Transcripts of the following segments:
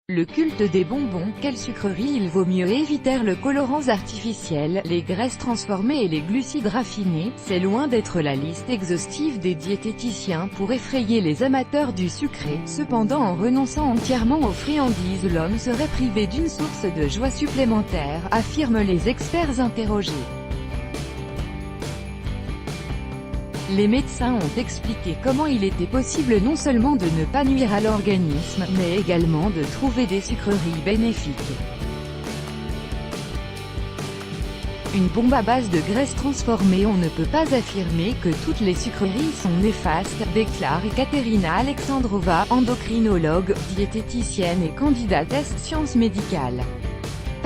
Le culte des bonbons, quelle sucrerie il vaut mieux éviter le colorants artificiels, les graisses transformées et les glucides raffinés, c'est loin d'être la liste exhaustive des diététiciens pour effrayer les amateurs du sucré. Cependant, en renonçant entièrement aux friandises, l'homme serait privé d'une source de joie supplémentaire, affirment les experts interrogés. Les médecins ont expliqué comment il était possible non seulement de ne pas nuire à l'organisme, mais également de trouver des sucreries bénéfiques. Une bombe à base de graisse transformée. On ne peut pas affirmer que toutes les sucreries sont néfastes, déclare Ekaterina Alexandrova, endocrinologue, diététicienne et candidate sciences médicales.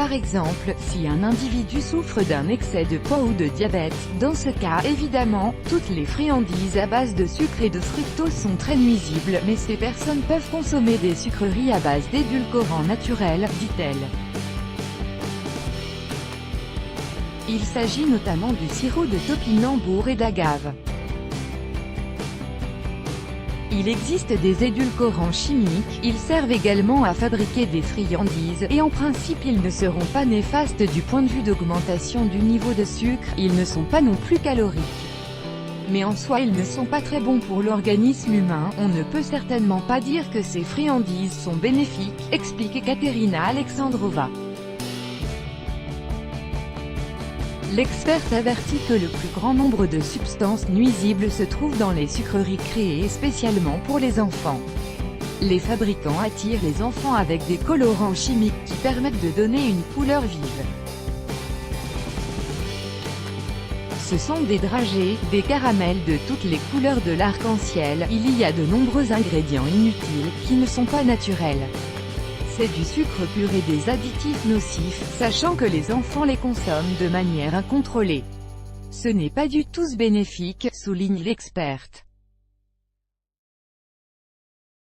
Par exemple, si un individu souffre d'un excès de poids ou de diabète, dans ce cas, évidemment, toutes les friandises à base de sucre et de fructose sont très nuisibles, mais ces personnes peuvent consommer des sucreries à base d'édulcorants naturels, dit-elle. Il s'agit notamment du sirop de topinambour et d'agave. Il existe des édulcorants chimiques, ils servent également à fabriquer des friandises, et en principe ils ne seront pas néfastes du point de vue d'augmentation du niveau de sucre, ils ne sont pas non plus caloriques. Mais en soi ils ne sont pas très bons pour l'organisme humain, on ne peut certainement pas dire que ces friandises sont bénéfiques, explique Ekaterina Alexandrova. L'experte avertit que le plus grand nombre de substances nuisibles se trouvent dans les sucreries créées spécialement pour les enfants. Les fabricants attirent les enfants avec des colorants chimiques qui permettent de donner une couleur vive. Ce sont des dragées, des caramels de toutes les couleurs de l'arc-en-ciel, il y a de nombreux ingrédients inutiles, qui ne sont pas naturels. C'est du sucre pur et des additifs nocifs, sachant que les enfants les consomment de manière incontrôlée. Ce n'est pas du tout bénéfique, souligne l'experte.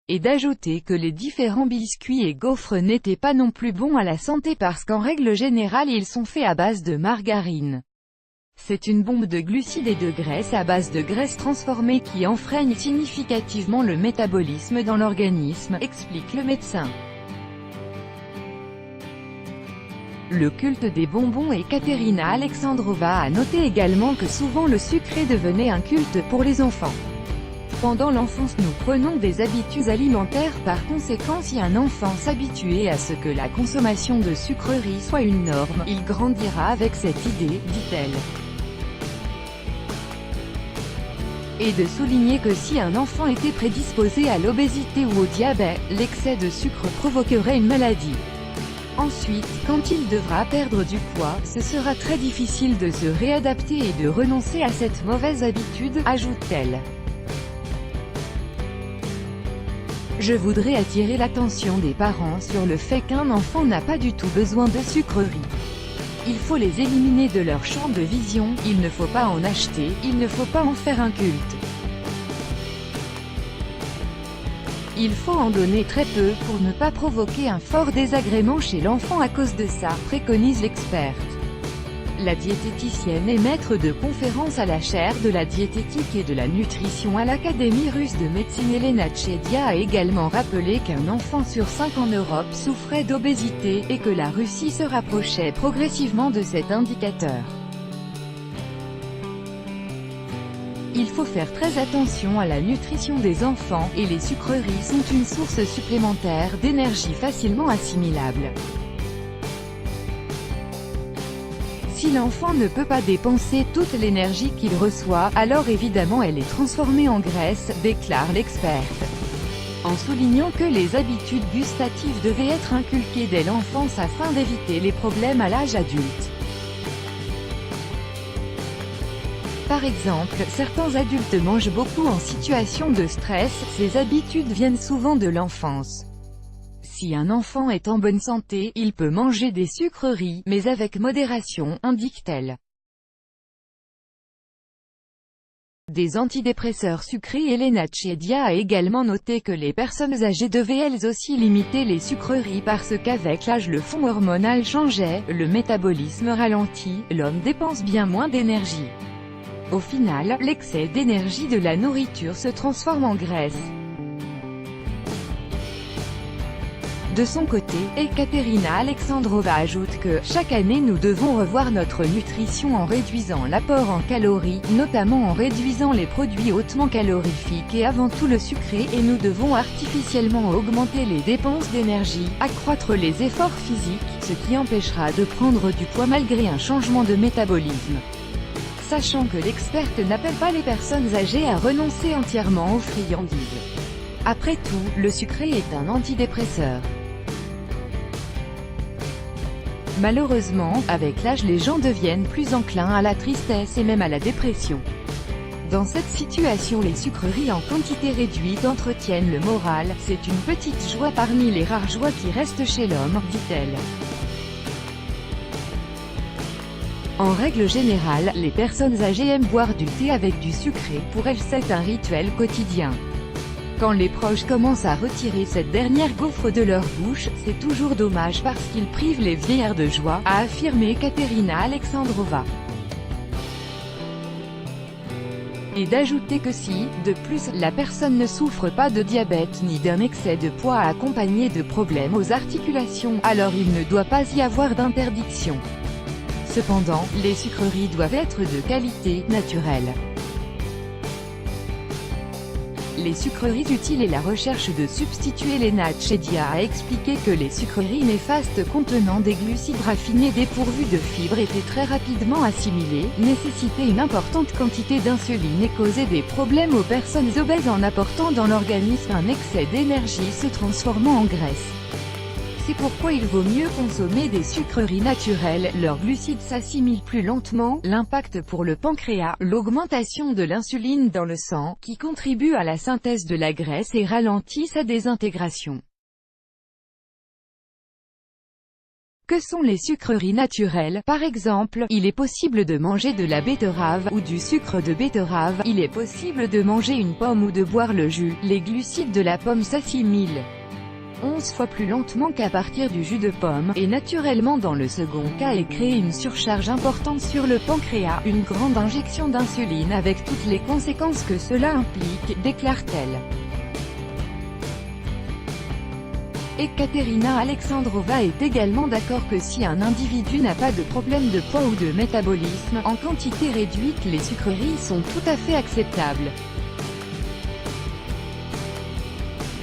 Et d'ajouter que les différents biscuits et gaufres n'étaient pas non plus bons à la santé parce qu'en règle générale ils sont faits à base de margarine. C'est une bombe de glucides et de graisse à base de graisse transformée qui enfreigne significativement le métabolisme dans l'organisme, explique le médecin. Le culte des bonbons. Ekaterina Alexandrova a noté également que souvent le sucré devenait un culte pour les enfants. Pendant l'enfance nous prenons des habitudes alimentaires, par conséquent si un enfant s'habituait à ce que la consommation de sucreries soit une norme, il grandira avec cette idée, dit-elle. Et de souligner que si un enfant était prédisposé à l'obésité ou au diabète, l'excès de sucre provoquerait une maladie. Ensuite, quand il devra perdre du poids, ce sera très difficile de se réadapter et de renoncer à cette mauvaise habitude, ajoute-t-elle. Je voudrais attirer l'attention des parents sur le fait qu'un enfant n'a pas du tout besoin de sucreries. Il faut les éliminer de leur champ de vision, il ne faut pas en acheter, il ne faut pas en faire un culte. Il faut en donner très peu pour ne pas provoquer un fort désagrément chez l'enfant à cause de ça, préconise l'experte. La diététicienne est maître de conférences à la chaire de la diététique et de la nutrition à l'Académie russe de médecine. Elena Tchedia a également rappelé qu'un enfant sur 5 en Europe souffrait d'obésité, et que la Russie se rapprochait progressivement de cet indicateur. Il faut faire très attention à la nutrition des enfants, et les sucreries sont une source supplémentaire d'énergie facilement assimilable. Si l'enfant ne peut pas dépenser toute l'énergie qu'il reçoit, alors évidemment elle est transformée en graisse, déclare l'experte. En soulignant que les habitudes gustatives devaient être inculquées dès l'enfance afin d'éviter les problèmes à l'âge adulte. Par exemple, certains adultes mangent beaucoup en situation de stress, ces habitudes viennent souvent de l'enfance. Si un enfant est en bonne santé, il peut manger des sucreries, mais avec modération, indique-t-elle. Des antidépresseurs sucrés. Elena Tchedia a également noté que les personnes âgées devaient elles aussi limiter les sucreries parce qu'avec l'âge le fond hormonal changeait, le métabolisme ralentit, l'homme dépense bien moins d'énergie. Au final, l'excès d'énergie de la nourriture se transforme en graisse. De son côté, Ekaterina Alexandrova ajoute que, chaque année nous devons revoir notre nutrition en réduisant l'apport en calories, notamment en réduisant les produits hautement calorifiques et avant tout le sucré, et nous devons artificiellement augmenter les dépenses d'énergie, accroître les efforts physiques, ce qui empêchera de prendre du poids malgré un changement de métabolisme. Sachant que l'experte n'appelle pas les personnes âgées à renoncer entièrement aux friandises. Après tout, le sucré est un antidépresseur. Malheureusement, avec l'âge les gens deviennent plus enclins à la tristesse et même à la dépression. Dans cette situation les sucreries en quantité réduite entretiennent le moral, c'est une petite joie parmi les rares joies qui restent chez l'homme, dit-elle. En règle générale, les personnes âgées aiment boire du thé avec du sucré, pour elles c'est un rituel quotidien. Quand les proches commencent à retirer cette dernière gaufre de leur bouche, c'est toujours dommage parce qu'ils privent les vieillards de joie, a affirmé Ekaterina Alexandrova. Et d'ajouter que si, de plus, la personne ne souffre pas de diabète ni d'un excès de poids accompagné de problèmes aux articulations, alors il ne doit pas y avoir d'interdiction. Cependant, les sucreries doivent être de qualité, naturelle. Les sucreries utiles et la recherche de substituer les Natchedia a expliqué que les sucreries néfastes contenant des glucides raffinés dépourvus de fibres étaient très rapidement assimilées, nécessitaient une importante quantité d'insuline et causaient des problèmes aux personnes obèses en apportant dans l'organisme un excès d'énergie se transformant en graisse. C'est pourquoi il vaut mieux consommer des sucreries naturelles, leurs glucides s'assimilent plus lentement, l'impact pour le pancréas, l'augmentation de l'insuline dans le sang, qui contribue à la synthèse de la graisse et ralentit sa désintégration. Que sont les sucreries naturelles? Par exemple, il est possible de manger de la betterave, ou du sucre de betterave, il est possible de manger une pomme ou de boire le jus, les glucides de la pomme s'assimilent 11 fois plus lentement qu'à partir du jus de pomme, et naturellement dans le second cas et créer une surcharge importante sur le pancréas, une grande injection d'insuline avec toutes les conséquences que cela implique, déclare-t-elle. Ekaterina Alexandrova est également d'accord que si un individu n'a pas de problème de poids ou de métabolisme, en quantité réduite les sucreries sont tout à fait acceptables.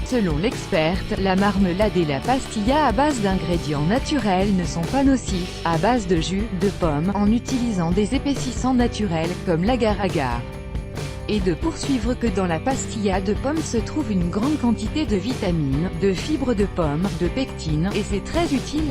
Selon l'experte, la marmelade et la pastilla à base d'ingrédients naturels ne sont pas nocifs, à base de jus de pomme, en utilisant des épaississants naturels, comme l'agar-agar. Et de poursuivre que dans la pastilla de pomme se trouve une grande quantité de vitamines, de fibres de pomme, de pectine, et c'est très utile.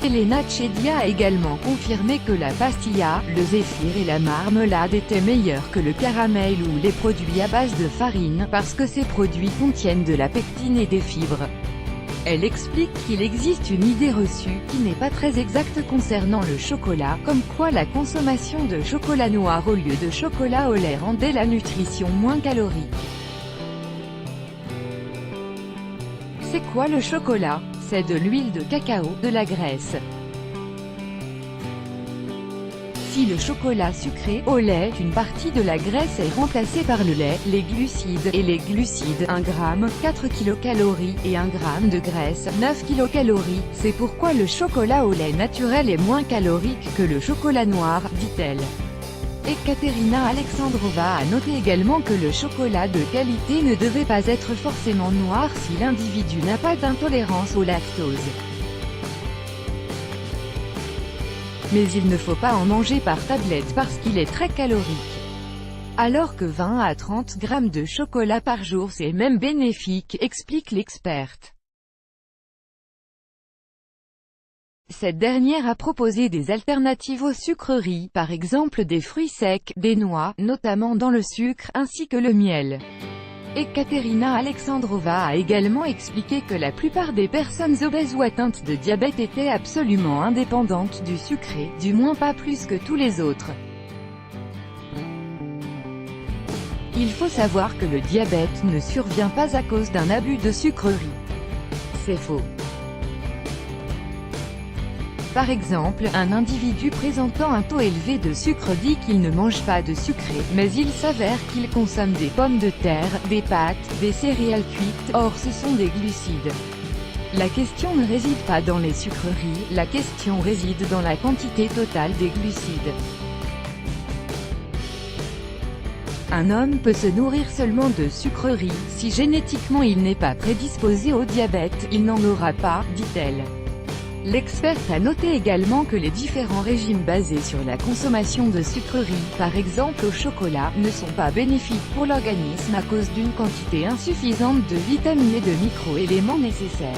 Elena Chedia a également confirmé que la pastilla, le zéphyr et la marmelade étaient meilleurs que le caramel ou les produits à base de farine, parce que ces produits contiennent de la pectine et des fibres. Elle explique qu'il existe une idée reçue, qui n'est pas très exacte concernant le chocolat, comme quoi la consommation de chocolat noir au lieu de chocolat au lait rendait la nutrition moins calorique. C'est quoi le chocolat? C'est de l'huile de cacao, de la graisse. Si le chocolat sucré, au lait, une partie de la graisse est remplacée par le lait, les glucides, et les glucides, 1 gramme, 4 kcal, et 1 gramme de graisse, 9 kcal. C'est pourquoi le chocolat au lait naturel est moins calorique que le chocolat noir, dit-elle. Ekaterina Alexandrova a noté également que le chocolat de qualité ne devait pas être forcément noir si l'individu n'a pas d'intolérance au lactose. Mais il ne faut pas en manger par tablette parce qu'il est très calorique. Alors que 20 à 30 grammes de chocolat par jour c'est même bénéfique, explique l'experte. Cette dernière a proposé des alternatives aux sucreries, par exemple des fruits secs, des noix, notamment dans le sucre, ainsi que le miel. Ekaterina Alexandrova a également expliqué que la plupart des personnes obèses ou atteintes de diabète étaient absolument indépendantes du sucré, du moins pas plus que tous les autres. Il faut savoir que le diabète ne survient pas à cause d'un abus de sucreries. C'est faux. Par exemple, un individu présentant un taux élevé de sucre dit qu'il ne mange pas de sucré, mais il s'avère qu'il consomme des pommes de terre, des pâtes, des céréales cuites, or ce sont des glucides. La question ne réside pas dans les sucreries, la question réside dans la quantité totale des glucides. Un homme peut se nourrir seulement de sucreries, si génétiquement il n'est pas prédisposé au diabète, il n'en aura pas, dit-elle. L'experte a noté également que les différents régimes basés sur la consommation de sucreries, par exemple au chocolat, ne sont pas bénéfiques pour l'organisme à cause d'une quantité insuffisante de vitamines et de micro-éléments nécessaires.